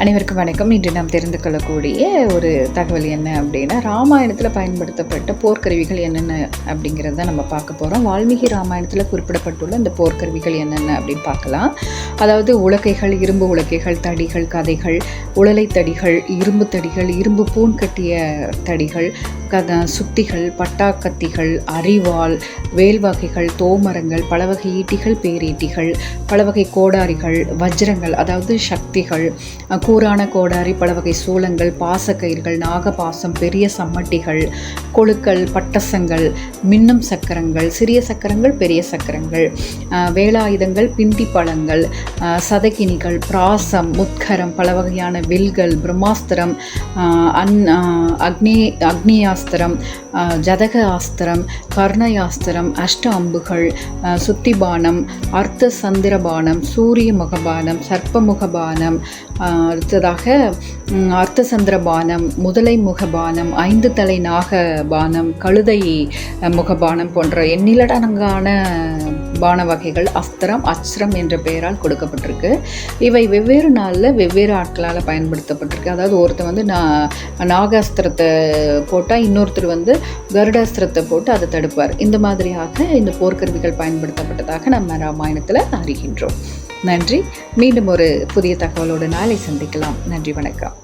அனைவருக்கும் வணக்கம். இன்று நாம் தெரிந்து கொள்ளக்கூடிய ஒரு தகவல் என்ன அப்படின்னா, ராமாயணத்தில் பயன்படுத்தப்பட்ட போர்க்கருவிகள் என்னென்ன அப்படிங்கிறது தான் நம்ம பார்க்க போகிறோம். வால்மீகி ராமாயணத்தில் குறிப்பிடப்பட்டுள்ள இந்த போர்க்கருவிகள் என்னென்ன அப்படின்னு பார்க்கலாம். அதாவது உலக்கைகள், இரும்பு உலக்கைகள், தடிகள், கதைகள், உழலை தடிகள், இரும்பு தடிகள், இரும்பு பூன் கட்டிய தடிகள், சுத்திகள், பட்டாக்கத்திகள், அரிவாள், வேல் வகைகள், தோமரங்கள், பலவகை ஈட்டிகள், பேரீட்டிகள், பலவகை கோடாரிகள், வஜ்ரங்கள் அதாவது சக்திகள், கூரான கோடாரி, பலவகை சூலங்கள், பாசக்கயிர்கள், நாகபாசம், பெரிய சம்மட்டிகள், கொழுக்கள், பட்டசங்கள், மின்னும் சக்கரங்கள், சிறிய சக்கரங்கள், பெரிய சக்கரங்கள், வேலாயுதங்கள், பிண்டி பழங்கள், சதகினிகள், பிராசம், முத்கரம், பலவகையான வில்கள், பிரம்மாஸ்திரம், அக்னியாஸ்திரம், ஜதக ஆஸ்திரம், கர்ணயாஸ்திரம், அஷ்ட அம்புகள், சுத்திபானம், அர்த்த சந்திரபானம், சூரிய முகபானம், சர்ப்ப முகபானம், அடுத்ததாக அர்த்த சந்திரபானம், முதலை முகபானம், 5 தலை நாகபானம், கழுதை முகபானம் போன்ற எண்ணிலடங்கான பான வகைகள் அஸ்திரம், அச்ரம் என்ற பெயரால் கொடுக்கப்பட்டிருக்கு. இவை வெவ்வேறு நாளில் வெவ்வேறு ஆட்களால் பயன்படுத்தப்பட்டிருக்கு. அதாவது ஒருத்தர் நாகாஸ்திரத்தை போட்டால் இன்னொருத்தர் கருடாஸ்திரத்தை போட்டு அதை தடுப்பார். இந்த மாதிரியாக இந்த போர்க்கருவிகள் பயன்படுத்தப்பட்டதாக நம்ம ராமாயணத்தில் அறிகின்றோம். நன்றி. மீண்டும் ஒரு புதிய தகவலோடு நாளை சந்திக்கலாம். நன்றி, வணக்கம்.